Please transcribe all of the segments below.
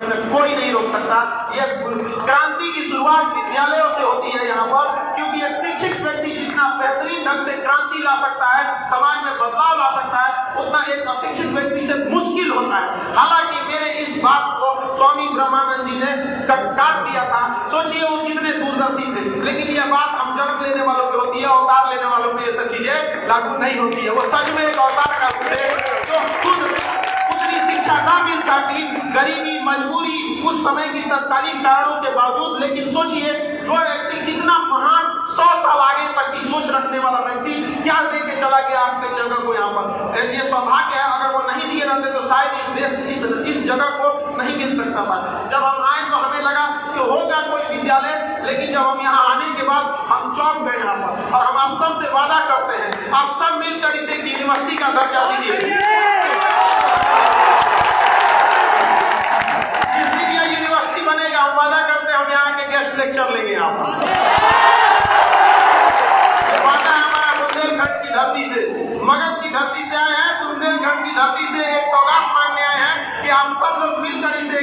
कोई नहीं रोक सकता। ये क्रांति की शुरुआत विद्यालयों से होती है यहाँ पर, क्योंकि एक शिक्षित व्यक्ति जितना बेहतरीन ढंग से क्रांति ला सकता है, समाज में बदलाव ला सकता है, उतना एक अशिक्षित व्यक्ति से मुश्किल होता है। हालांकि मेरे इस बात को स्वामी ब्रह्मानंद जी ने काट दिया था। सोचिए वो कितने दूरदर्शी थे, लेकिन यह बात हम जन्म लेने वालों पे होती है, अवतार लेने वालों पे ये सब चीजें लागू नहीं होती है। वो सच में एक अवतार का रूप है जो खुद शिक्षा ना मिल सकी, गरीबी, मजबूरी, उस समय की तत्कालीन कारणों के बावजूद। लेकिन सोचिए जो व्यक्ति कितना महान 100 साल आगे तक की सोच रखने वाला व्यक्ति क्या देके चला गया आपके जगह को यहाँ पर। ये सौभाग्य है, अगर वो नहीं दिए रहते तो शायद इस देश इस जगह को नहीं मिल सकता था। जब हम आए तो हमें लगा कि होगा कोई विद्यालय, लेकिन जब हम यहाँ आने के बाद हम चौंक गए यहाँ पर। और हम आप सबसे वादा करते हैं, आप सब मिलकर इसे यूनिवर्सिटी का दर्जा दीजिए। यूनिवर्सिटी बनेगा, हम वादा करते हैं हम यहाँ के गेस्ट लेक्चर लेंगे। यहाँ पर वादा है हमारा। बुंदेलखंड की धरती से, मगध की धरती से आए हैं, बुंदेलखंड की धरती से एक सौगात मांगने आए हैं कि आप सब लोग मिलकर इसे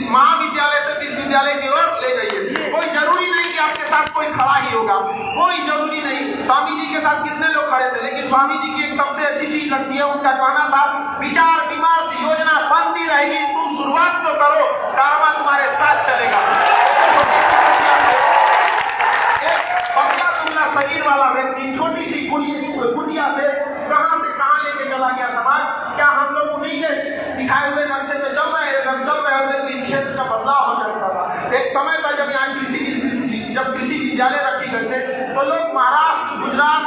महाविद्यालय से विश्वविद्यालय की ओर ले जाइए। कोई जरूरी नहीं कि आपके साथ कोई खड़ा ही होगा, कोई जरूरी नहीं। स्वामी जी के साथ कितने लोग खड़े थे, लेकिन स्वामी जी की एक सबसे अच्छी चीज लगती है, उनका कहना था विचार विमर्श योजना बनती रहेगी, तुम शुरुआत तो करो, कारवां तुम्हारे साथ चलेगा। शरीर वाला व्यक्ति छोटी सी कुटिया से कहां लेके चला गया समाज। क्या हम लोग उन्हीं के दिखाए हुए नक्शे पे चल रहे हैं तो इस क्षेत्र का बदलाव हो जाता था। एक समय था जब यहाँ कृषि विद्यालय रखे गए थे तो लोग महाराष्ट्र, गुजरात,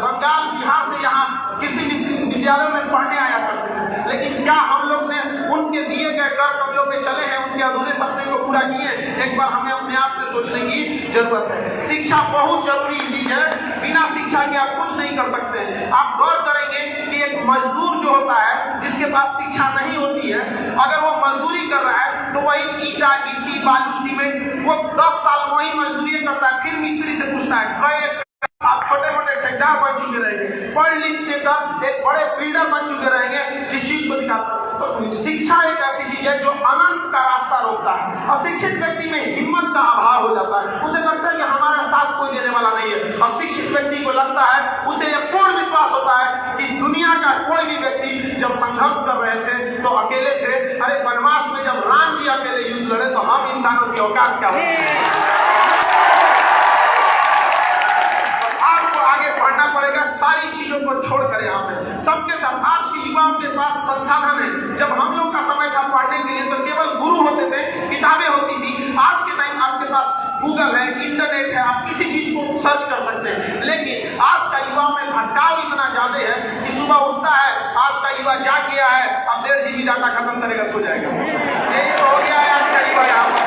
बंगाल, बिहार से यहाँ कृषि विद्यालयों में पढ़ने आया करते थे। लेकिन क्या हम लोग ने उनके दिए गए कर कमलों पे चले हैं, उनके अधूरे सपने को पूरा किए? एक बार हमें अपने आप से सोचने की जरूरत है। शिक्षा बहुत जरूरी चीज है, बिना शिक्षा के आप कुछ नहीं कर सकते। आप गौर करेंगे कि एक मजदूर जो होता है, जिसके पास शिक्षा नहीं होती है, अगर वो मजदूरी कर रहा है तो वही ईटा, गिट्टी, बालू, सीमेंट, वो 10 साल वही मजदूरी करता है। फिर मिस्त्री से पूछता है, आप छोटे मोटे ठेकेदार बन चुके रहेंगे, पढ़ लिख के एक बड़े बिल्डर बन चुके रहेंगे, जिस चीज को दिखाता है। तो शिक्षा एक ऐसी चीज है जो अनंत का रास्ता रोकता है। अशिक्षित व्यक्ति में हिम्मत का अभाव हो जाता है, उसे लगता है कि हमारा साथ कोई देने वाला नहीं है। और शिक्षित व्यक्ति को लगता है, उसे यह पूर्ण विश्वास होता है कि दुनिया का कोई भी व्यक्ति जब संघर्ष कर रहे थे तो अकेले थे। अरे वनवास में जब राम जी अकेले युद्ध लड़े तो हम इंसानों की औकात क्या होती? पढ़ना पड़ेगा सारी चीजों को छोड़कर। यहाँ पे सबके साथ आज के युवाओं के पास संसाधन है। जब हम लोग का समय था पढ़ने के लिए तो केवल गुरु होते थे, किताबें होती थी। आज के टाइम आपके पास गूगल है, इंटरनेट है, आप किसी चीज को सर्च कर सकते हैं। लेकिन आज का युवाओं में भटकाव इतना ज्यादा है कि सुबह उठता है, आज का युवा जाग गया है, अब 1.5 GB डाटा खत्म करेगा, सो जाएगा। यही तो हो गया है आज का युवा। यहाँ पर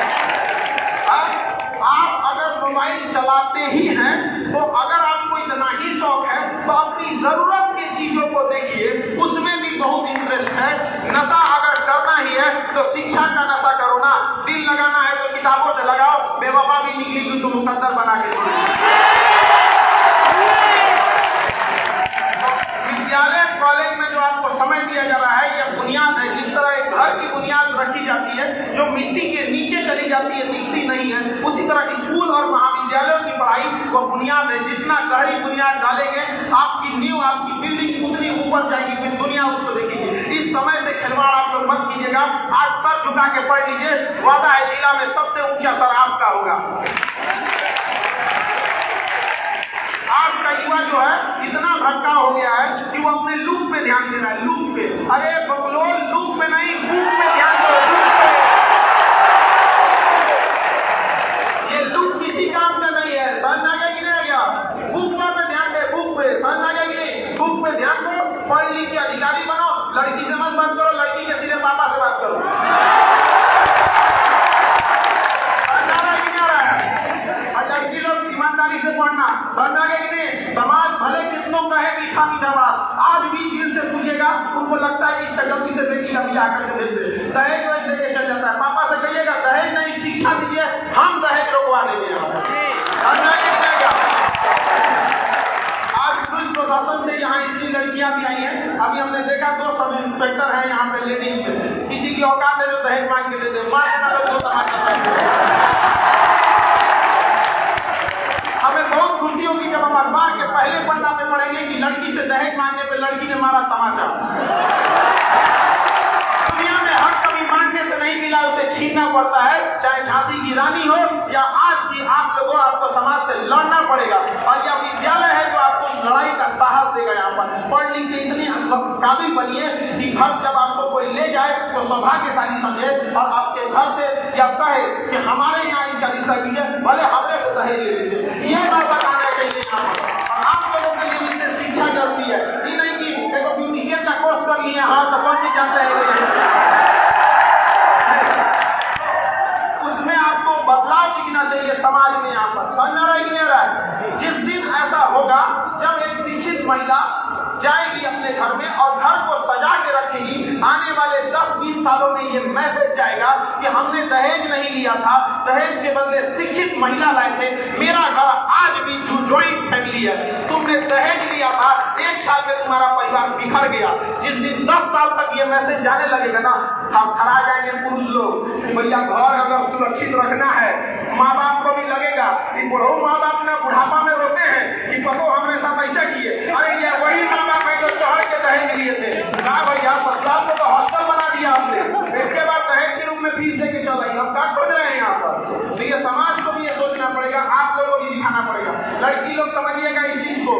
आप अगर मोबाइल चलाते ही हैं तो अगर आपको इतना ही शौक है तो अपनी जरूरत की चीजों को देखिए, उसमें भी बहुत इंटरेस्ट है। नशा अगर करना ही है तो शिक्षा का नशा करो ना। दिल लगाना है तो किताबों से लगाओ, बेवफा भी निकली तो मुकद्दर बना के विद्यालय कॉलेज में जो आपको समय दिया जा रहा है, यह बुनियाद है। जिस तरह एक घर की बुनियाद रखी जाती है जो मिट्टी के नीचे चली जाती है, दिखती नहीं है, उसी तरह स्कूल और महाविद्यालयों की पढ़ाई वो बुनियाद है। जितना गहरी बुनियाद डालेंगे, आपकी नींव, आपकी बिल्डिंग उतनी ऊपर जाएगी, फिर दुनिया उसको देखेगी। इस समय से खिलवाड़ आप लोग मत कीजिएगा। आज सर झुका के पढ़ लीजिए, वादा है जिला में सबसे ऊंचा सर आपका होगा। आज का युवा जो है इतना भटका हो गया है कि वो अपने लूप पे ध्यान दे रहा है, लूप पे। अरे बकलोल, लूप पे नहीं, बुक पे ध्यान दो, बुक पे। ये लूप किसी काम का नहीं है। सन आगे कि नहीं आ गया, बुक पे ध्यान दे, बुक पे। सन आगे कि नहीं, बुक पे ध्यान दो, पढ़ लिख के अधिकारी बनो। लड़की से मत बात करो, लड़की के सीधे पापा से बात करो। लड़की लोग ईमानदारी से पढ़ना, समझागे कि नहीं। समाज भले कितनों कहे मीठा मीठा बात, आज भी दिल से पूछेगा, उनको लगता है कि इसका गलती से बेटी का ब्याह करके भेज दे, दहेज वहेज देके चल जाता है। पापा से कहिएगा दहेज नहीं, शिक्षा दीजिए, हम दहेज रोकवा देंगे। आज पुलिस प्रशासन से यहाँ इतनी लड़कियां भी आई हैं अभी हमने देखा 2 सब इंस्पेक्टर हैं यहाँ पे लेडीज, किसी की औकात है जो दहेज मांग के दे दे, मार देना लोग तो तमाशा। हमें बहुत खुशी होगी जब हम अखबार के पहले पन्ना पे पढ़ेंगे कि लड़की से दहेज मांगने पे लड़की ने मारा तमाचा। दुनिया में हक कभी मांगने से नहीं मिला, उसे छीनना पड़ता है, चाहे झांसी की रानी हो या आज की आप लोगों, आपको समाज से लड़ना पड़ेगा। और यह विद्यालय है जो आपको उस लड़ाई का साहस देगा। यहाँ पर पढ़ लिख के इतनी काबिल बनिए कि घर जब आपको कोई ले जाए तो सौभाग्यशाली समझे और आपके घर से या कहे कि हमारे यहाँ इसका रिश्ता कीजिए, भले हमने को दहेज ले लीजिए। ये बात बताना चाहिए यहाँ पर। और आप लोगों के लिए इससे शिक्षा जरूरी है, ये नहीं कि देखो ब्यूटिशियन का कोर्स कर लिए, हाँ तो कौन नहीं जानता है, उसमें आपको बदलाव दिखना चाहिए समाज में। यहाँ पर समझ रहा है कि नहीं रहा? जिस दिन ऐसा होगा जब एक शिक्षित महिला जाएगी अपने घर में और घर को सजा के रखेगी, आने वाले 10-20 सालों में ये मैसेज जाएगा कि हमने दहेज नहीं लिया था, दहेज के बदले शिक्षित महिला लाए थे। मेरा घर आज भी ज्वाइंट फैमिली है, तुमने दहेज लिया था, 1 साल में तुम्हारा परिवार बिखर गया। जिस दिन 10 साल तक ये मैसेज जाने लगेगा ना, थरथरा जाएंगे पुरुष लोग, भैया घर अगर सुरक्षित रखना है। माँ बाप को भी लगेगा कि बुढ़ो माँ बाप ना बुढ़ापा में रोते हैं कि पतो हमारे साथ ऐसा किए, अरे ये वही माँ बाप है जो चढ़ के दहेज लिए थे ना भैया, ससुराल को तो हॉस्टल बना दिया हमने, एक के बाद दहेज के रूप में फीस दे के चल रही, हम क्या खोज रहे हैं यहाँ पर। तो ये समाज को भी ये सोचना पड़ेगा, आप लोगों को भी दिखाना पड़ेगा। लड़की लोग समझिएगा इस चीज को,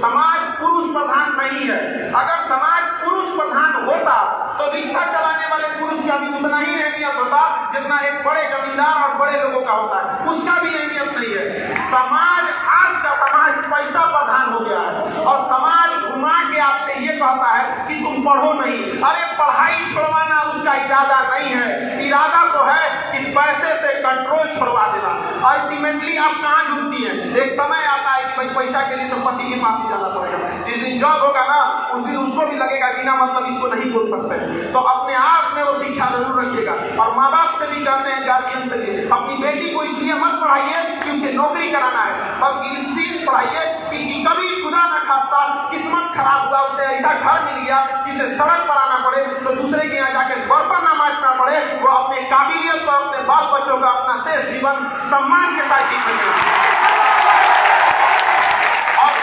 समाज पुरुष प्रधान नहीं है। अगर समाज पुरुष प्रधान होता तो रिक्शा चलाने वाले पुरुष का भी उतना ही अहमियत होता जितना एक बड़े जमींदार और बड़े लोगों का होता है, उसका भी अहमियत नहीं है। समाज, आज का समाज पैसा प्रधान हो गया है और समाज घुमा के आपसे ये कहता है कि तुम पढ़ो नहीं। अरे पढ़ाई छुड़वाना उसका इरादा नहीं है, इरादा तो है कि पैसे से कंट्रोल छुड़वा देना। अल्टीमेटली आप कहाँ झुकती है? एक समय आता है कि भाई पैसा के लिए तो पति के पास ही जाना पड़ेगा। जिस दिन जॉब होगा ना, उस दिन उसको भी लगेगा कि ना मतलब इसको नहीं बोल सकते। तो अपने आप में वो शिक्षा जरूर रखिएगा। और माँ बाप से भी कहते हैं, गार्जियन से भी, अपनी बेटी को इसलिए मत पढ़ाइए कि उसे नौकरी कराना है, बल्कि इसलिए पढ़ाइए कि कभी खुदा न खास्ता किस्मत खराब हुआ, उसे ऐसा घर मिल गया जिसे सड़क पर आना पड़े तो दूसरे के यहाँ जाके बर्तन न मांजना पड़े, वो अपने काबिलियत पर अपने बाल बच्चों का अपना शेष जीवन सम्मान के साथ जी सके।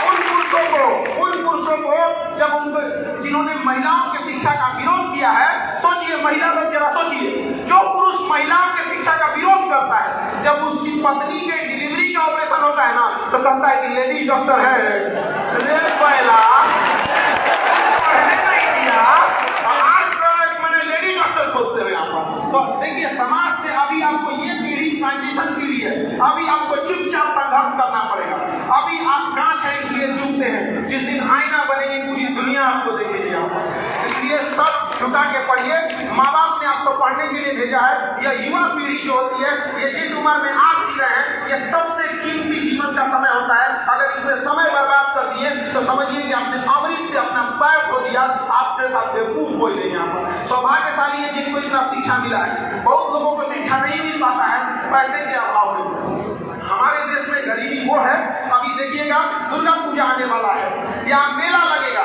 उन पुरुषों को जब उनको, जिन्होंने महिलाओं की शिक्षा का विरोध किया है, सोचिए महिला लोग जरा सोचिए, जो पुरुष महिलाओं की शिक्षा का विरोध करता है, जब उसकी पत्नी के डिलीवरी का ऑपरेशन होता है ना, तो कहता है कि लेडी डॉक्टर है, पहला पढ़ने नहीं दिया और आज मैंने लेडी डॉक्टर खोलते हुए यहाँ पर। तो देखिए समाज से अभी आपको ये पीढ़ी ट्रांजिशन पीढ़ी है, अभी आपको चुपचाप संघर्ष करना पड़ेगा। अभी आप कांच है इसलिए चुपते हैं, जिस दिन आईना बनेगी पूरी दुनिया आपको देखेगी यहाँ पर। इसलिए सब झुका के पढ़िए। माँ बाप ने आपको पढ़ने के लिए भेजा है। यह युवा पीढ़ी जो होती है, ये जिस उम्र में आप जी रहे हैं, ये सबसे कीमती जीवन का समय होता है। अगर इसमें समय बर्बाद कर दिए तो समझिए कि आपने अमृत से अपना पैर खो दिया। आपसे साथ बेवकूफ कोई नहीं यहाँ पर। सौभाग्यशाली है जिनको इतना शिक्षा मिला है। बहुत लोगों को शिक्षा नहीं मिल पाता है पैसे के अभाव में। हमारे देश में गरीबी वो है, अभी देखिएगा दुर्गा पूजा आने वाला है, यहाँ मेला लगेगा,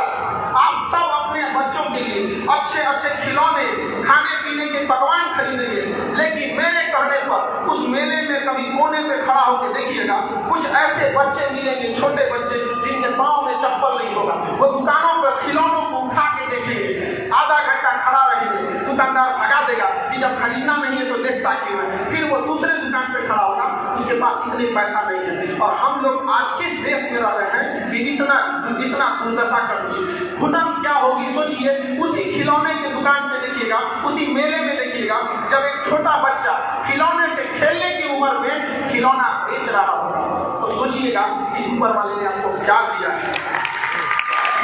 आप सब अपने बच्चों के लिए अच्छे अच्छे खिलौने, खाने पीने के पकवान खरीदेंगे, लेकिन मेरे कहने पर उस मेले में कभी कोने पे खड़ा होकर देखिएगा, कुछ ऐसे बच्चे मिलेंगे, छोटे बच्चे जिनके पाँव में चप्पल नहीं होगा। वो दुकानों पर खिलौनों को उठा के देखेंगे, आधा घंटा खड़ा रहेंगे, दुकानदार भगा देगा कि जब खरीदना नहीं है तो देखता क्यों है। फिर वो दूसरे दुकान पे खड़ा होगा, उसके पास इतने पैसा नहीं है। और हम लोग आज किस देश में रह रहे हैं कि इतना दुर्दशा कर दी। घुटन क्या होगी सोचिए। उसी खिलौने की दुकान पे देखिएगा, उसी मेले में देखिएगा, जब एक छोटा बच्चा खिलौने से खेलने की उम्र में खिलौना बेच रहा होगा, तो सोचिएगा इस ऊपर वाले ने आपको क्या दिया है।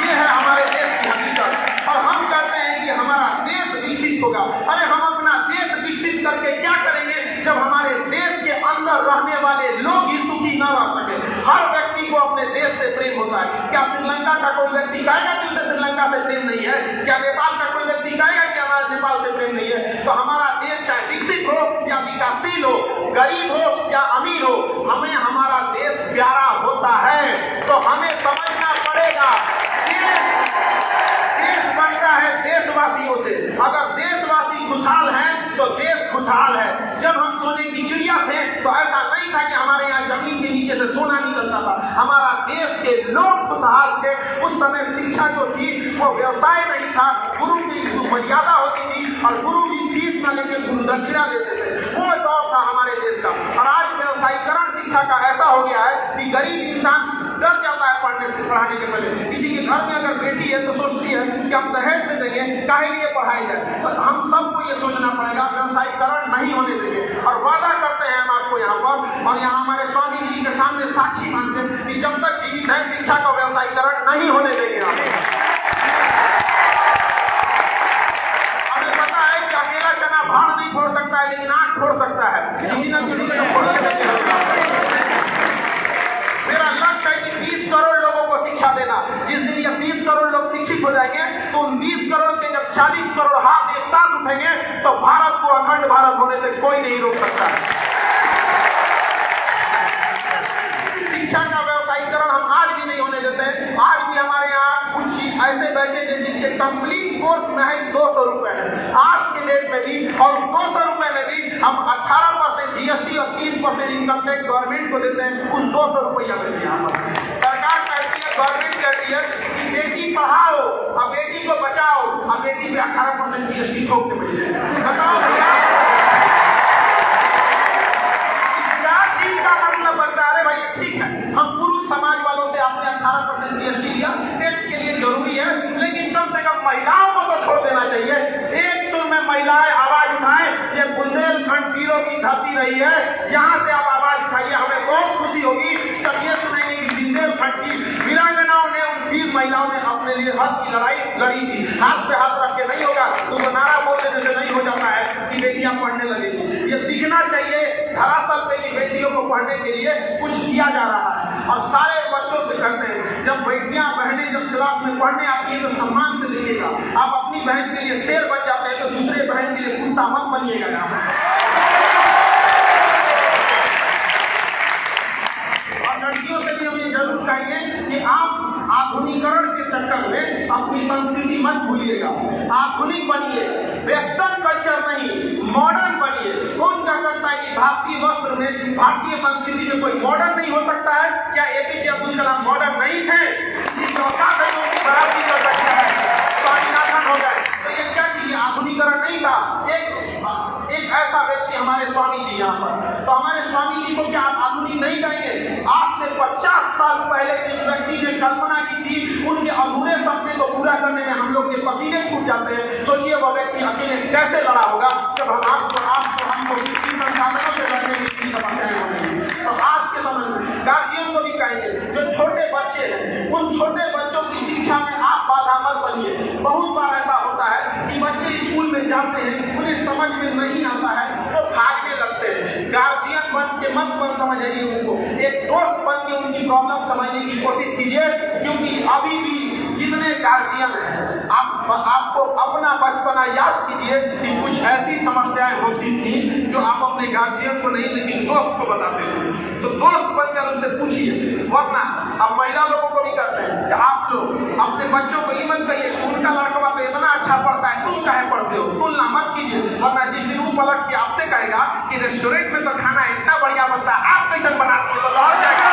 ये है हमारे देश की हकीकत। और हम कहते हैं कि हमारा देश विकसित होगा। अरे हम अपना देश विकसित करके क्या करेंगे जब हमारे देश के अंदर रहने वाले लोग ही सुखी न रह सके। हर व्यक्ति को अपने देश से प्रेम होता है। क्या श्रीलंका का कोई व्यक्ति कहेगा कि उसे श्रीलंका से प्रेम नहीं है? क्या नेपाल का कोई व्यक्ति कहेगा कि हमारे नेपाल से प्रेम नहीं है? तो हमारा देश चाहे विकसित हो या विकासशील हो, गरीब हो या अमीर हो, हमें हमारा देश प्यारा होता है। तो हमें समझना पड़ेगा देश खुशहाल है। जब हम सोने की चिड़िया थे तो ऐसा नहीं था कि हमारे यहाँ जमीन के नीचे से सोना निकलता था। हमारा देश के लोग खुशहाल थे। उस समय शिक्षा जो थी वो व्यवसाय नहीं था, गुरु की मर्यादा होती थी और गुरु जी फीस न लेके गुरु दक्षिणा देते थे। वो दौर था हमारे देश का। और आज व्यवसायीकरण शिक्षा का ऐसा हो गया है कि गरीब इंसान डर जाता है पढ़ने से, पढ़ाने के पहले। किसी के घर में अगर बेटी है तो सोचती है कि हम दहेज दे देंगे, काहे लिए पढ़ाई जाए। तो हम सबको ये सोचना पड़ेगा, व्यवसायीकरण नहीं होने देंगे। और वादा करते हैं हम आपको यहाँ पर, और यहाँ हमारे स्वामी जी के सामने साक्षी मानते हैं कि जब तक जीवित है शिक्षा का व्यवसायीकरण नहीं होने देंगे। हमें पता है कि अकेला चना भाड़ नहीं फोड़ सकता है, लेकिन आँख फोड़ सकता है। किसी न किसी को फोड़ मेरा लक्ष्य है कि 20 करोड़ लोगों को शिक्षा देना। जिस दिन ये 20 करोड़ लोग शिक्षित हो जाएंगे तो उन 20 करोड़ के जब 40 करोड़ हाथ एक साथ उठेंगे तो भारत को अखंड भारत होने से कोई नहीं रोक सकता। शिक्षा का व्यवसायीकरण हम आज भी नहीं होने देते। आज भी हमारे यहाँ कुछ ऐसे बैठे थे जिसके कंप्लीट कोर्स महज 200 रुपए है आज के डेट में भी। और 200 रुपए में भी हम 18% GST और 30% इनकम टैक्स गवर्नमेंट को देते हैं। उस 200 रुपया में भी यहाँ पर सरकार कहती है, गवर्नमेंट कहती है कि बेटी पढ़ाओ और बेटी को बचाओ, और बेटी पे 18% GST ठोक के मिल जाए। बताओ भैया, क्या चीज का मतलब बनता है? अरे भाई ठीक है, हम पुरुष समाज वालों से आपने 18% GST लिया, टैक्स के लिए जरूरी है, लेकिन कम से कम महिलाओं को तो छोड़ देना चाहिए। एक सुर में महिलाएं आवाज उठाएं। ये बुंदेलखंड वीरों की धरती रही है, यहाँ से आप आवाज उठाइए। हमें बहुत खुशी होगी जब ये सुनेंगे कि बुंदेलखंड की वीरांगनाओं ने, उन वीर महिलाओं ने अपने लिए हक की लड़ाई लड़ी थी। हाथ पे हाथ रख के नहीं होगा, तो वो नारा बोल देने से नहीं हो जाता है कि बेटियां पढ़ने लगेंगी। ये दिखना चाहिए धरातल पे कि बेटियों को पढ़ने के लिए कुछ किया जा रहा है। और सारे बच्चों से कहते हैं, जब बेटियां बहनें जब क्लास में पढ़ने आती है तो सम्मान से देखिएगा। आप अपनी बहन के लिए शेर बन जाते हैं तो दूसरे बहन के लिए कुत्ता मत बनिएगा। और लड़कियों से भी हम ये जरूर कहेंगे कि आप आधुनिकीकरण के चक्कर में अपनी संस्कृति मत भूलिएगा। आधुनिक बनिए, वेस्टर्न कल्चर नहीं, मॉडर्न बनिए। कौन कह सकता है कि भारतीय वस्त्र में, भारतीय संस्कृति में कोई मॉडर्न नहीं हो सकता है? क्या APJ अब्दुल कलाम मॉडर्न नहीं थे? किसी चौथा से उनकी बराबरी कर सकता है, स्वामीनाथन हो गए। तो ये क्या चीज, आधुनिकीकरण नहीं था। एक ऐसा व्यक्ति हमारे स्वामी जी यहाँ पर, तो हमारे स्वामी जी को क्या आप आधुनिक नहीं कहेंगे? आज से 50 साल पहले जिस व्यक्ति ने कल्पना की थी, उनके अधूरे सपने को पूरा करने में हम लोग के पसीने छूट जाते हैं। सोचिए वो व्यक्ति अकेले कैसे लड़ा होगा जब हमको संसाधनों से लड़ने की समस्याएं हो रही है। तो आज के समय में गार्जियन को भी कहेंगे, जो छोटे बच्चे हैं, उन छोटे बच्चों की शिक्षा में आप बाधा मत बनिए। बहुत बार ऐसा होता है कि बच्चे स्कूल में जाते हैं, उन्हें समझ में नहीं आता है, वो भागने लगते हैं। गार्जियन बन के मत समझिए उनको, एक दोस्त बन के उनकी प्रॉब्लम समझने की कोशिश कीजिए। क्योंकि अभी भी जितने गार्जियन हैं, आपको अपना बचपना याद कीजिए कि कुछ ऐसी समस्याएं होती थी जो आप अपने गार्जियन को नहीं लेकिन दोस्त को बताते थे। तो दोस्त बनकर उससे पूछिए। वरना अब महिला लोगों को भी करते हैं कि आप लोग अपने बच्चों को ये मत कहिए कि उनका लड़का तो इतना अच्छा पढ़ता है, तुम काहे पढ़ते हो, तुलना मत कीजिए। वरना जिस दिन वो पलट के आपसे कहेगा कि रेस्टोरेंट में तो खाना इतना बढ़िया बनता है, आप कैसे बनाते हो, तो लौट जाएगा।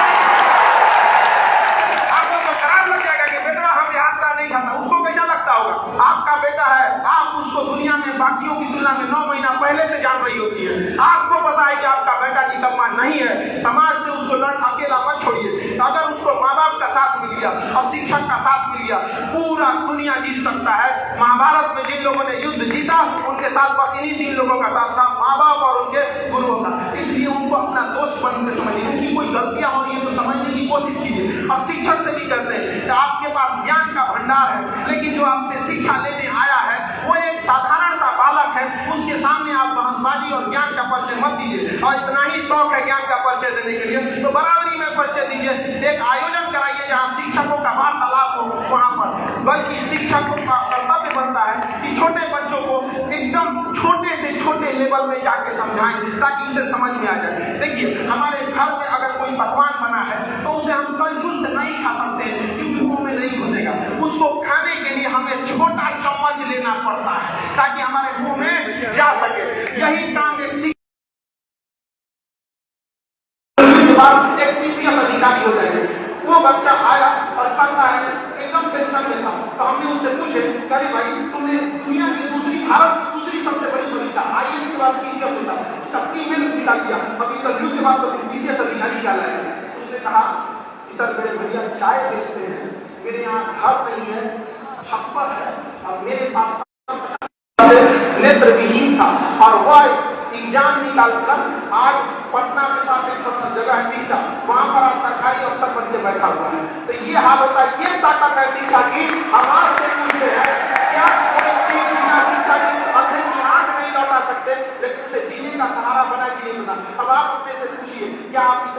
आपको तो खराब लग जाएगा कि बेटा हम हाथ का नहीं खाता। उसको कैसा लगता होगा? आपका बेटा है, आप उसको दुनिया में बाकियों की तुलना में 9 महीना पहले से जान रही होती है। आपको पता है कि आपका बेटा निकम्मा नहीं है। समाज से उसको अकेला मत छोड़िए। अगर उसको माँ बाप का साथ मिल गया और शिक्षक का साथ मिल गया, पूरा दुनिया जीत सकता है। महाभारत में जिन लोगों ने युद्ध जीता, उनके साथ बस इन्हीं 3 लोगों का साथ था, माँ बाप और उनके गुरुओं का। इसलिए उनको अपना दोस्त बनकर समझिए। उनकी कोई गलतियां हो रही है तो समझने की कोशिश कीजिए। और शिक्षक से भी कहते हैं कि आपके पास ज्ञान का भंडार है, लेकिन जो आपसे शिक्षा लेने आया है वो एक साधारण सा बालक है। उसके सामने आप बहसबाजी और ज्ञान का परिचय मत दीजिए। और इतना ही शौक है ज्ञान का परिचय देने के लिए तो बराबरी में परिचय दीजिए। एक आयोजन कराइए जहाँ शिक्षकों का वार्तालाप हो वहाँ पर। बल्कि शिक्षकों का कर्तव्य बनता है कि छोटे बच्चों को एकदम छोटे से छोटे लेवल में जाके समझाएं ताकि उसे समझ में आ जाए। देखिए, हमारे घर में अगर कोई पकवान बना है तो उसे हम कलछुल से नहीं खा सकते क्योंकि मुंह में नहीं घुसेगा। उसको खाने के लिए हमें छोटा चम्मच लेना पड़ता है ताकि हमारे मुंह में जा सके। यही काम पूछे, अरे भाई तुमने दुनिया की दूसरी, भारत की दूसरी सबसे बड़ी परीक्षा IAS के बाद PCS होता है, उसका प्रीलिम्स निकाल दिया, अभी इंटरव्यू के बाद तो तुम PCS अधिकारी निकाला है। उसने कहा सर मेरे भैया चाय बेचते हैं, मेरे यहाँ घर नहीं है, छप्पर है, और मेरे पास नेत्र विहीन था, और वह एग्जाम निकालकर आज पटना के पास एक जगह है टीका, वहां पर आज सरकारी अफसर बन के बैठा हुआ है। तो ये हाल होता है, ये ताकत है शिक्षा की। हमारे से पूछते हैं क्या कोई चीज बिना शिक्षा की अंधे की आंख नहीं लौटा सकते, लेकिन उसे जीने का सहारा बना कि नहीं बना। अब आप अपने से पूछिए, क्या आप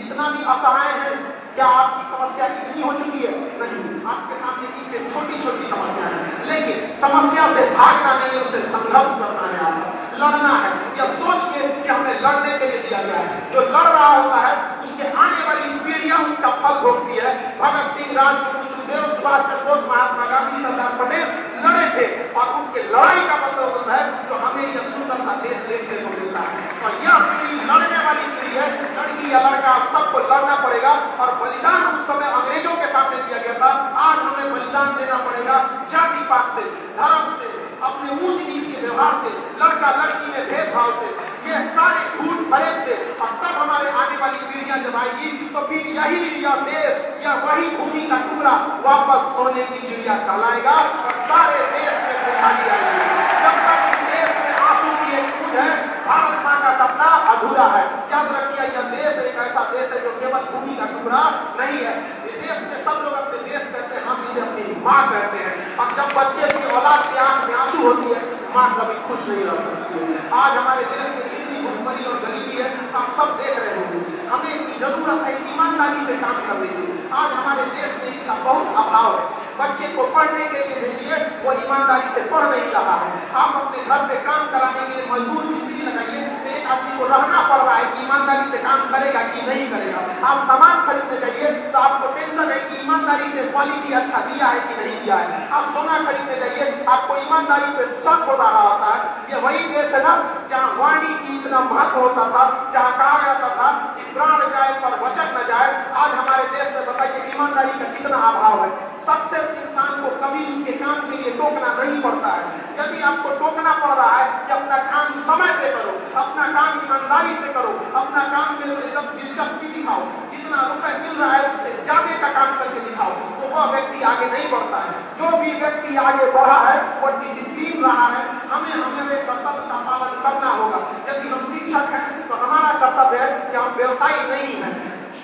इतना भी असहाय हैं? क्या आपकी समस्या इतनी हो चुकी है? नहीं, आपके सामने इससे छोटी छोटी समस्या है, लेकिन समस्या से भागना नहीं है, उसे संघर्ष करना है, आपको लड़ना है। यह सोच के कि हमें लड़ने के लिए दिया गया है, जो लड़ रहा होता है उसके आने वाली पीढ़ियां उसका फल भोगती है। भगत सिंह, राजगुरु, सुखदेव, सुभाष चंद्र बोस, महात्मा गांधी, सरदार पटेल लड़े थे, और उनके लड़ाई का मतलब होता है जो हमें यह सुंदर सा देश देखने को मिलता है। और यह पीढ़ी लड़ने वाली पीढ़ी है, लड़की या लड़का सबको लड़ना पड़ेगा। और बलिदान उस समय अंग्रेजों के सामने दिया गया था, आज हमें बलिदान देना पड़ेगा जाति पात से, धर्म से, अपने ऊंच नीच के व्यवहार से, लड़का लड़की में भेदभाव से, ये सारे झूठ फरेब से। और तब हमारे आने वाली पीढ़ियां जब आएगी तो फिर यही यह देश, या वही भूमि का टुकड़ा वापस सोने की चिड़िया कहलाएगा, और सारे देश में खुशहाली आएगी। जब तक इस देश में आंसू की एक बूंद है, भारत मां का सपना अधूरा है। याद रखिए, यह देश एक ऐसा देश है जो केवल भूमि का टुकड़ा नहीं है। इस देश में सब लोग अपने देश कहते हैं, हम इसे अपनी माँ कहते हैं। अब जब बच्चे की औलाद की आंख में आंसू होती है, माँ कभी खुश नहीं रह सकती है। आज हमारे देश में कितनी भूखमरी और गरीबी है, आप सब देख रहे होंगे। हमें जरूरत है ईमानदारी से काम करने की। आज हमारे देश में इसका बहुत अभाव है। बच्चे को पढ़ने के लिए भेजिए, वो ईमानदारी से पढ़ नहीं रहा है। आप अपने घर पे काम कराने के लिए मजबूर मिस्त्री लगाइए, तो एक आदमी को रहना पड़ रहा है कि ईमानदारी से काम करेगा कि नहीं करेगा। आप सामान खरीदने जाइए तो आपको टेंशन है कि ईमानदारी से क्वालिटी अच्छा दिया है कि नहीं दिया है। आप सोना खरीदने जाइए, आपको ईमानदारी पे शक हो रहा होता है। ये वही देश है ना जहाँ वाणी की इतना महत्व होता था, जहाँ कहा जाता था कि प्राण जाए पर वचन न जाए। आज हमारे देश में बताइए ईमानदारी का कितना अभाव है। सक्सेस इंसान को कभी उसके काम के लिए टोकना नहीं पड़ता है। यदि आपको टोकना पड़ रहा है कि अपना काम समय पे करो, अपना काम ईमानदारी से करो, अपना काम में एकदम दिलचस्पी दिखाओ, जितना रुपए मिल रहा है उससे ज्यादा का काम करके दिखाओ, तो वह व्यक्ति आगे नहीं बढ़ता है। जो भी व्यक्ति आगे बढ़ा है वो डिसिप्लिन रहा है। हमें हमारे कर्तव्य का पालन करना होगा। यदि हम शिक्षक हैं तो हमारा कर्तव्य है कि हम व्यवसायी नहीं है,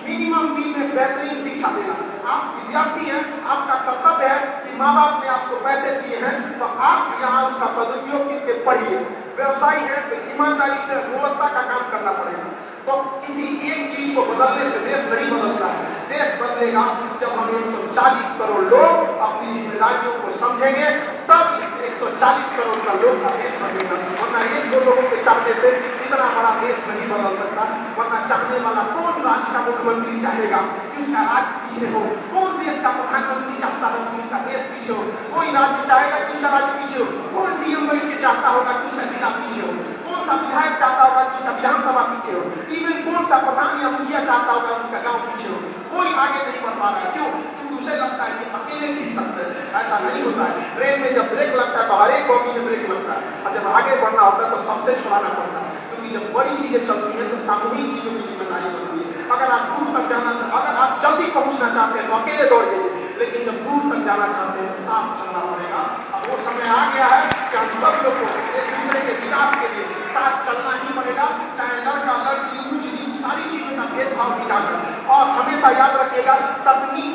मिनिमम फी में बेहतरीन शिक्षा देना। आप विद्यार्थी हैं, आपका कर्तव्य है कि माँ बाप ने आपको पैसे दिए हैं तो आप यहाँ उसका सदुपयोग करके पढ़िए। व्यवसायी है तो ईमानदारी से गुणवत्ता का काम करना पड़ेगा। तो किसी एक चीज को बदलने से देश नहीं बदलता है। देश बदलेगा जब हम 140 करोड़ लोग अपनी जिम्मेदारियों को समझेंगे, तब 140 करोड़ का लोग का देश बदलेगा। वरना एक दो लोगों के चाहने से इतना बड़ा देश नहीं बदल सकता। वरना चाहने वाला कौन राज्य का मुख्यमंत्री चाहेगा कि उसका राज्य पीछे हो? कौन देश का प्रधानमंत्री चाहता हो कि उसका देश पीछे हो? कोई राज्य चाहेगा कि उसका राज्य पीछे हो? कौन डीएम बैठ के चाहता होगा कि उसका जिला पीछे हो? कौन सा विधायक चाहता होगा कि उसका विधानसभा पीछे हो? इवन कौन सा प्रधान या मुखिया चाहता होगा कि उसका गांव पीछे हो? कोई आगे नहीं बढ़ पा रहा है। क्यों? क्योंकि उसे लगता है कि अकेले खींच सकते हैं। ऐसा नहीं होता है। ट्रेन में जब ब्रेक लगता है तो हर एक बॉगी में ब्रेक लगता है, और जब आगे बढ़ना होता है तो सबसे छुड़ाना पड़ता है। क्योंकि जब बड़ी चीजें चलती हैं तो सामूहिक चीजों की जिम्मेदारी बनती है। अगर आप दूर तक जाना, अगर आप जल्दी पहुंचना चाहते हैं तो अकेले दौड़ जाइए, लेकिन जब दूर तक जाना चाहते हैं तो साथ चलना पड़ेगा। अब वो समय आ गया है कि हम सब लोग को एक दूसरे के विकास के लिए साथ चलना ही पड़ेगा। चाहे लड़का लड़की, ऊंच नीच, सारी चीजों का भेदभाव मिटाकर। और हमेशा याद रखिएगा, तकनीक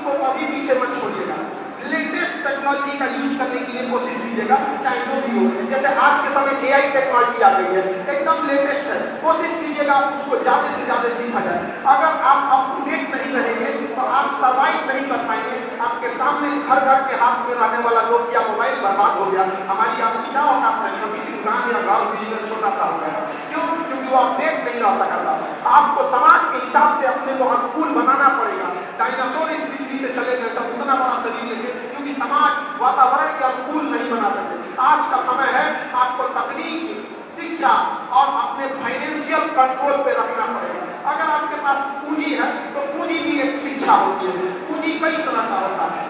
को कभी पीछे मत छोड़िएगा। लेटेस्ट टेक्नोलॉजी का यूज करने के लिए कोशिश कीजिएगा, चाहे जो भी हो। जैसे आज के समय AI टेक्नोलॉजी आ गई है, एकदम लेटेस्ट है। कोशिश कीजिएगा उसको ज्यादा से ज्यादा सीखा जाए। अगर आप अप टू डेट नहीं रहेंगे तो आप सर्वाइव नहीं कर पाएंगे। आपके सामने घर घर के हाथ में रहने वाला नोकिया मोबाइल बर्बाद हो गया। हमारी आपकी क्या औकात है? छोटी सी दुकान या गाँव बिजनेस छोटा सा हो गया। क्यों? क्योंकि वो अपडेट नहीं रह सका था। आपको समाज के हिसाब से अपने को अनुकूल बनाना पड़ेगा। डायनासोर इस पृथ्वी से चले गए, सब उतना बड़ा शरीर लेके, क्योंकि समाज वातावरण के अनुकूल नहीं बना सकते। आज का समय है, आपको तकनीक, शिक्षा और अपने फाइनेंशियल कंट्रोल पे रखना पड़ेगा। अगर आपके पास पूंजी है तो पूंजी भी एक शिक्षा होती है। पूंजी कई तरह का होता है।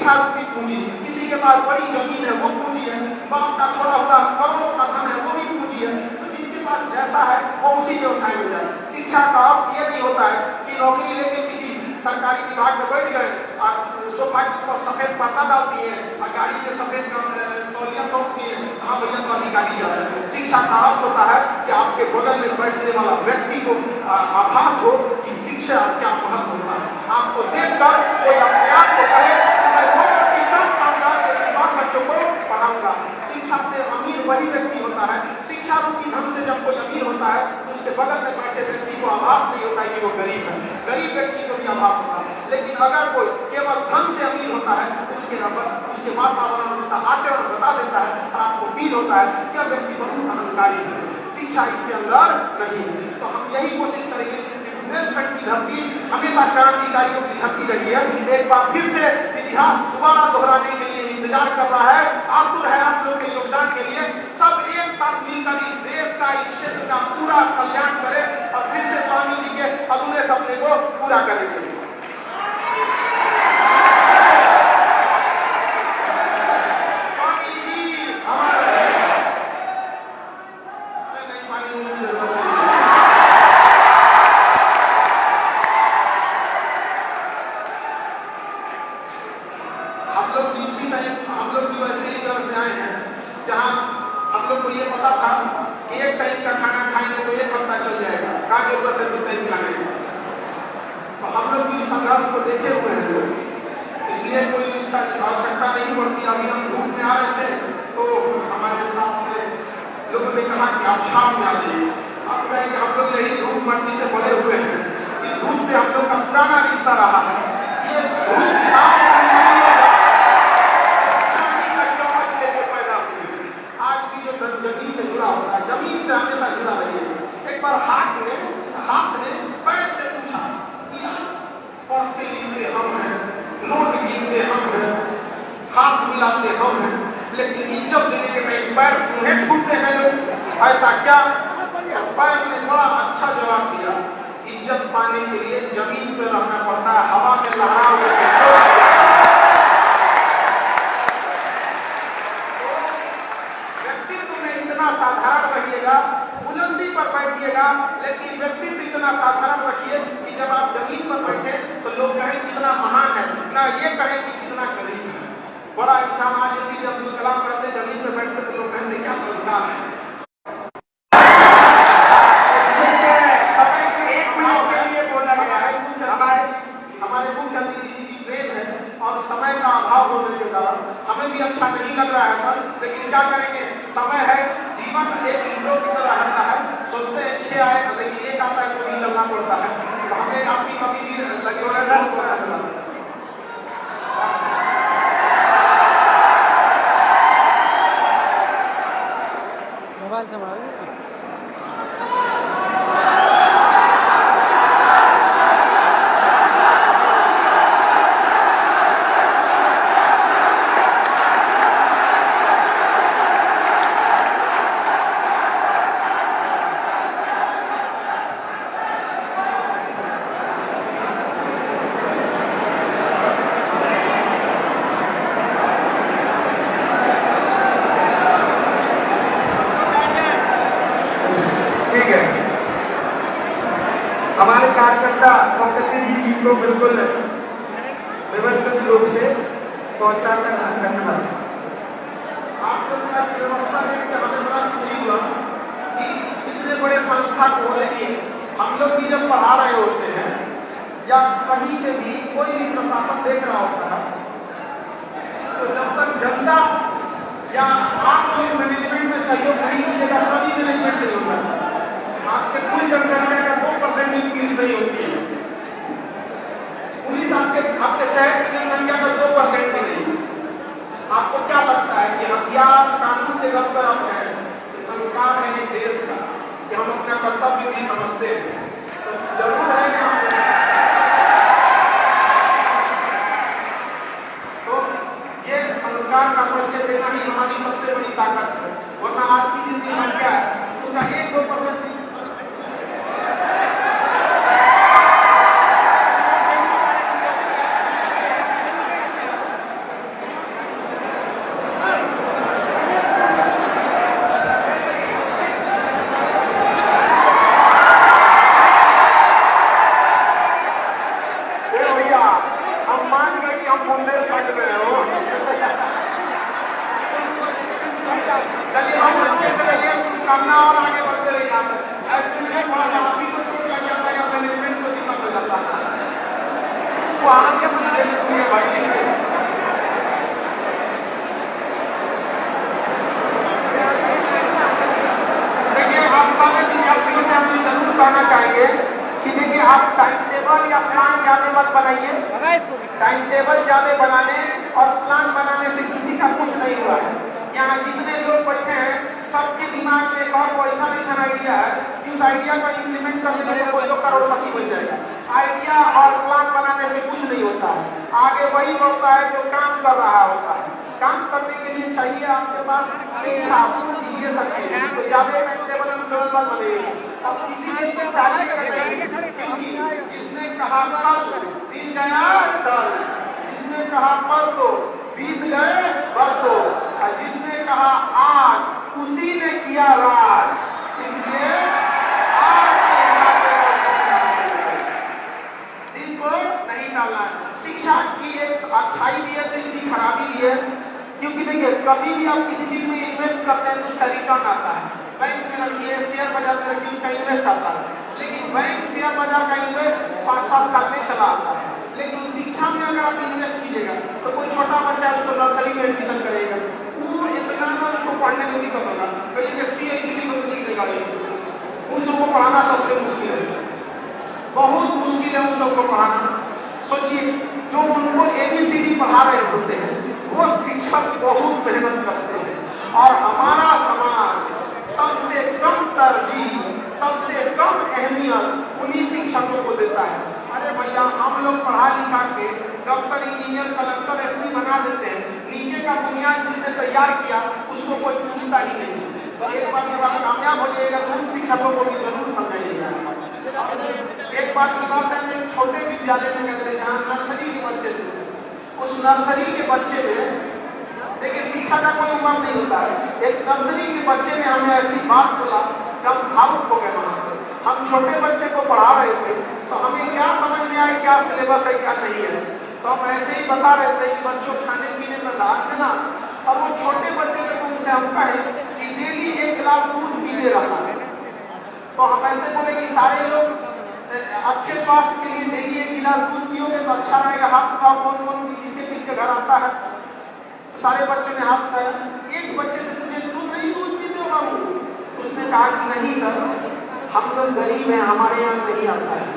शिक्षा रूपी पूंजी। किसी के पास बड़ी जमीन है वो पूंजी है, बाप का छोड़ा हुआ करोड़ों का धन है वो भी पूंजी है। तो जिसके पास जैसा है वो उसी व्यवसाय में जाए। शिक्षा का अर्थ ये नहीं होता है कि नौकरी लेके किसी सरकारी विभाग में बैठ गए और सोफा के ऊपर सफेद पर्दा डाल दिए और गाड़ी में सफेद तौलिया तोड़ दिए, हाँ भैया तो अधिकारी जा रहे हैं। शिक्षा का अर्थ होता है कि आपके बगल में बैठने वाला व्यक्ति को आभास हो कि शिक्षा क्या महत्व होता है। आपको देखकर कोई अपने आप को कहे बच्चों को पढ़ाऊंगा। शिक्षा से अमीर वही व्यक्ति होता है, शिक्षा रूपी धन से जब कोई अमीर होता है तो उसके बगल में बैठे व्यक्ति को आभास नहीं होता है कि वो गरीब है, गरीब व्यक्ति को भी आभास होता है। लेकिन अगर कोई केवल धन से अमीर होता है तो उसके वातावरण उसका आचरण बता देता है और आपको फील होता है कि यह व्यक्ति बहुत अहंकारी है। शिक्षा इसके अंदर नहीं है। तो हम यही कोशिश करेंगे बुंदेलखंड की धरती हमेशा क्रांतिकारियों की धरती रही है। एक बार फिर से इतिहास दोबारा दोहराने के लिए इंतजार कर रहा है, आतुर है आप लोग के योगदान के लिए। सब एक साथ मिलकर इस देश का, इस क्षेत्र का पूरा कल्याण करें और फिर से स्वामी जी के अधूरे सपने को पूरा करें। लेकिन इज्जत देने के टाइम पैर उन्हें छूटते हैं लोग। ऐसा क्या? पैर ने बड़ा अच्छा जवाब दिया, इज्जत पाने के लिए जमीन पे रहना पड़ता है, हवा में लहरा हुए व्यक्तित्व में इतना साधारण रहिएगा, बुलंदी पर बैठिएगा, लेकिन व्यक्तित्व इतना साधारण रखिए कि जब आप जमीन पर बैठे तो लोग कहें कितना महान है, ना ये कहें कि कितना गरीब है। बड़ा इंसान आज भी अब्दुल कलाम करते जमीन पर बैठते तो लोग कहते क्या संस्कार है। हमारे मुख्य अतिथि जी की ट्रेन है और समय का अभाव होने के कारण हमें भी अच्छा नहीं लग रहा है सर, लेकिन क्या करेंगे, समय है, जीवन एक विंडो की तरह रहता है, सोचते हैं 6 आए लेकिन एक आता है तो भी चलना पड़ता है। तो हमें आपकी कभी भी लगे मोबाइल संभाल को बिल्कुल व्यवस्थित रूप से पहुंचाकर धन्यवाद। आप लोग का व्यवस्था देखकर हमें बड़ा खुशी हुआ कि इतने बड़े संस्था को, लेकिन हम लोग भी जब पढ़ा रहे होते हैं या कहीं पे भी कोई भी प्रशासन देख रहा होता है तो जब तक जनता या आप लोग मैनेजमेंट में सहयोग नहीं कीजिएगा कभी मैनेजमेंट नहीं होता। आपके कुल जनसंख्या का 2% इंक्रीज नहीं होती है। पुलिस आपके शहर की जनसंख्या का 2% भी नहीं। आपको क्या लगता है कि हथियार कानून के दम पर हम हैं, संस्कार है इस देश का कि हम अपना कर्तव्य भी समझते हैं, तो जरूर है कि तो ये संस्कार का परिचय देना ही हमारी सबसे बड़ी ताकत है। वरना आज की जिंदगी में क्या है, उसका 1-2% पॉइंट में है वो। चलिए हम अच्छे से रहिए, शुभकामना और आगे बढ़ते रहिए। आप ऐसे में थोड़ा सा आप ही को चोट लग जाता है या मैनेजमेंट को दिक्कत हो जाता है, वो आगे समझे पूरे भाई। देखिए आप सारे विद्यार्थियों से हम जरूर कहना चाहेंगे कि देखिए आप टाइम टेबल या प्लान ज्यादा मत बनाइए। टाइम टेबल ज्यादा बनाने और प्लान बनाने से किसी का कुछ नहीं हुआ है। यहाँ जितने लोग बैठे हैं सबके दिमाग में एक और ऐसा नहीं आइडिया है कि उस आइडिया को इम्प्लीमेंट करने के लिए कोई लोग करोड़पति बन जाएगा। आइडिया और प्लान बनाने से कुछ नहीं होता है, आगे वही बढ़ता है जो काम कर रहा होता है। काम करने के लिए चाहिए आपके पास शिक्षा, ये सब चीजें। तो ज्यादा टाइम टेबल मत बनेगी। अब किसी चीज को टारगेट करेंगे, क्योंकि जिसने कहा कल दिन गया कल, जिसने कहा परसों बीत गए वर्षों, और जिसने कहा आज उसी ने किया राज। इसलिए आज दिन को नहीं टालना। शिक्षा की एक अच्छाई भी है तो इसकी खराबी भी है, क्योंकि देखिए कभी भी आप किसी चीज में इन्वेस्ट करते हैं तो उसका रिटर्न आता है। बैंक में रखिए, शेयर बाजार में रखिए, उसका इन्वेस्ट आता है, लेकिन बैंक शेयर बाजार का इन्वेस्ट 5-7 साल में चला आता है। लेकिन शिक्षा में अगर आप इन्वेस्ट कीजिएगा तो कोई छोटा बच्चा उसको नर्सरी में एडमिशन करेगा, वो इतना ना उसको पढ़ने में दिक्कत होगा, कहीं CICD को लिख देगा। उन सबको पढ़ाना सबसे मुश्किल है, बहुत मुश्किल है उन सबको पढ़ाना। सोचिए जो उनको ABCD पढ़ा रहे होते हैं वो शिक्षक बहुत मेहनत करते हैं, और हमारा समाज सबसे कम तरजीह, सबसे कम अहमियत उन्हीं शिक्षकों को देता है। अरे भैया हम लोग पढ़ा लिखा के डॉक्टर, इंजीनियर, कलेक्टर, SP बना देते हैं, नीचे का बुनियाद जिसने तैयार किया उसको कोई पूछता ही नहीं। तो एक बार जब आप कामयाब हो जाइएगा तो उन शिक्षकों को भी जरूर समझाइएगा। एक बार की बात है, एक छोटे विद्यालय में कहते हैं जहाँ नर्सरी के बच्चे थे, उस नर्सरी के बच्चे में देखिए शिक्षा का कोई उम्र नहीं होता है। एक नर्सरी के बच्चे ने हमें ऐसी बात बोला कि हम भावुक हो गए। वहां पर हम छोटे बच्चे को पढ़ा रहे थे तो हमें क्या समझ में आया क्या सिलेबस है क्या नहीं है, तो हम ऐसे ही बता रहे थे कि बच्चों खाने पीने में ध्यान देना। और वो छोटे बच्चे के मुंह से हम कहें कि डेली 1 गिलास दूध पी दे रहा है, तो हम ऐसे बोले कि सारे लोग अच्छे स्वास्थ्य के लिए डेली 1 गिलास दूध पियोगे तो अच्छा रहेगा। हाथ उठाओ कौन कौन किसके किसके घर आता है। सारे बच्चों ने हाथ उठाया। एक बच्चे से पूछे तुम नहीं दूध पीते हो बाबू? उसने कहा कि नहीं सर, हम लोग गरीब हैं, हमारे यहाँ नहीं आता है।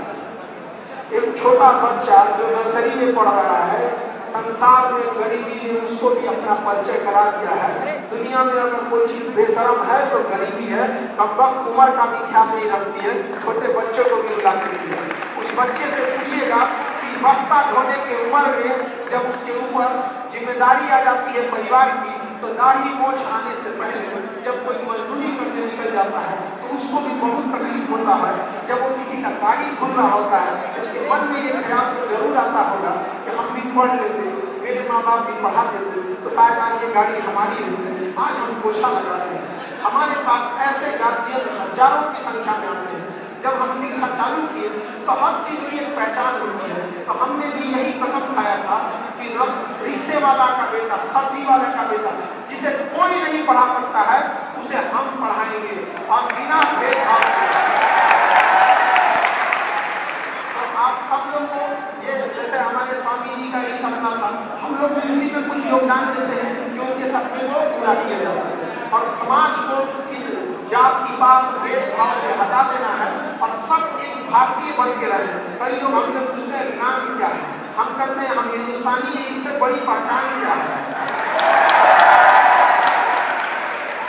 एक छोटा बच्चा जो नर्सरी में पढ़ रहा है, संसार में गरीबी ने उसको भी अपना परिचय करा दिया है। दुनिया में अगर कोई चीज बेशरम है तो गरीबी है। कमबख्त उम्र का भी ख्याल नहीं रखती है, छोटे बच्चों को भी बुला देती है। उस बच्चे से पूछिएगा कि बस्ता ढोने की उम्र में जब उसके ऊपर जिम्मेदारी आ जाती है परिवार की, तो दाढ़ी मोछ आने से पहले जब कोई मजदूरी करने निकल जाता है तो उसको भी बहुत तकलीफ होता है। जब वो किसी का गाड़ी खुल रहा होता है उसके मन में ये ख्याल तो जरूर आता होगा कि हम भी पढ़ लेते, मेरे माँ बाप भी पढ़ा देते तो शायद आज ये गाड़ी हमारी होती। आज हम पोछा लगा रहे हैं। हमारे पास ऐसे गार्जियन हजारों की संख्या में आते हैं। जब हम शिक्षा चालू किए तो हर चीज की एक पहचान होती है। तो हमने भी यही कसम खाया था कि रिक्शे वाला का बेटा, सब्जी वाले का बेटा, जिसे कोई नहीं पढ़ा सकता है उसे हम पढ़ाएंगे और बिना भेदभाव के। तो आप सब लोग को ये, जैसे हमारे स्वामी जी का यही सपना था, हम लोग भी इसी में कुछ योगदान देते हैं कि उनके सपने को पूरा किया जा सके और समाज को इस जाति पात भेदभाव से हटा देना है और सब एक भारतीय बन के रहे। कई लोग हमसे पूछते हैं नाम क्या है, हम कहते हैं हम हिंदुस्तानी है, इससे बड़ी पहचान क्या है?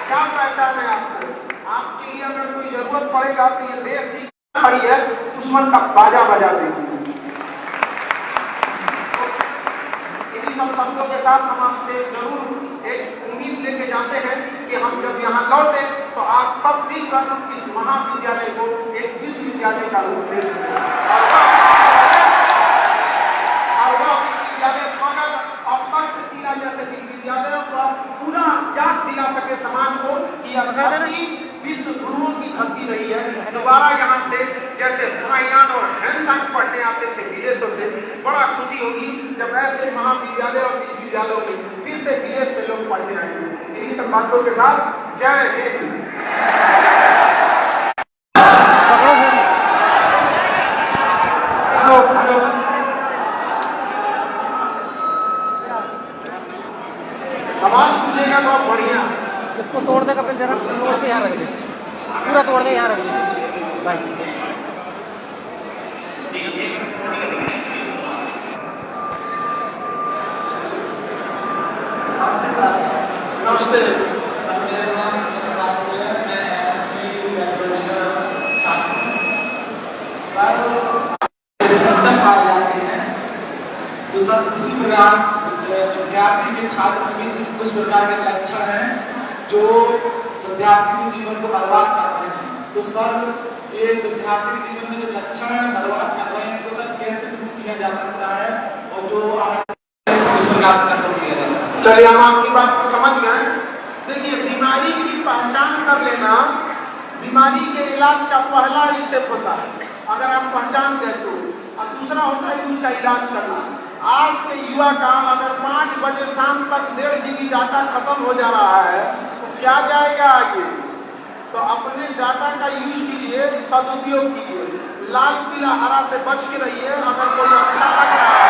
क्या पहचान है आपको? आपके लिए अगर कोई जरूरत पड़ेगा तो ये देश ही खड़ी है, दुश्मन का बाजा बजा देगी। इन्हीं सब शब्दों के साथ हम आपसे जरूर एक उम्मीद लेके जाते हैं कि हम जब यहाँ लौटे तो आप सब मिलकर इस महाविद्यालय को एक विश्वविद्यालय का रूप दे सकें और वह विश्वविद्यालय मगर और तक्षशिला जैसे विश्वविद्यालयों का पूरा याद दिला सके समाज को कि यह धरती विश्व गुरुओं की धरती रही है। दोबारा यहाँ से जैसे हुमायूं और हैंसन पढ़ने आते थे विदेशों से, बड़ा खुशी होगी जब ऐसे महाविद्यालय और विश्वविद्यालयों में फिर से विदेश से लोग पढ़ने आएंगे। इन्हीं सब बातों के साथ जय हिंद। हेलो हेलो, सवाल पूछेगा तो आप बढ़िया। इसको तोड़ दे कपिल, जरा तोड़ के यहाँ रख दे, पूरा तोड़ के यहाँ रख दे भाई। नमस्ते। तो सर उसी प्रकार विद्यार्थी के छात्र में कुछ प्रकार के लक्षण हैं जो विद्यार्थी के जीवन को बर्बाद करते हैं। तो सर ये विद्यार्थी के जीवन में जो लक्षण बर्बाद कर रहे हैं तो सर कैसे दूर किया जा सकता है और जो इस प्रकार से कंट्रोल किया जा सकता है? चलिए हम आपकी बात को समझ गए। देखिए, बीमारी की पहचान कर लेना बीमारी के इलाज का पहला स्टेप होता है। अगर आप पहचान गए तो, और दूसरा होता है कि उसका इलाज करना। आज के युवा का अगर 5 बजे शाम तक 1.5 GB डाटा खत्म हो जा रहा है तो क्या जाएगा आगे? तो अपने डाटा का यूज कीजिए, सदुपयोग कीजिए, लाल पीला हरा से बच के रहिए। अगर कोई अच्छा लग रहा है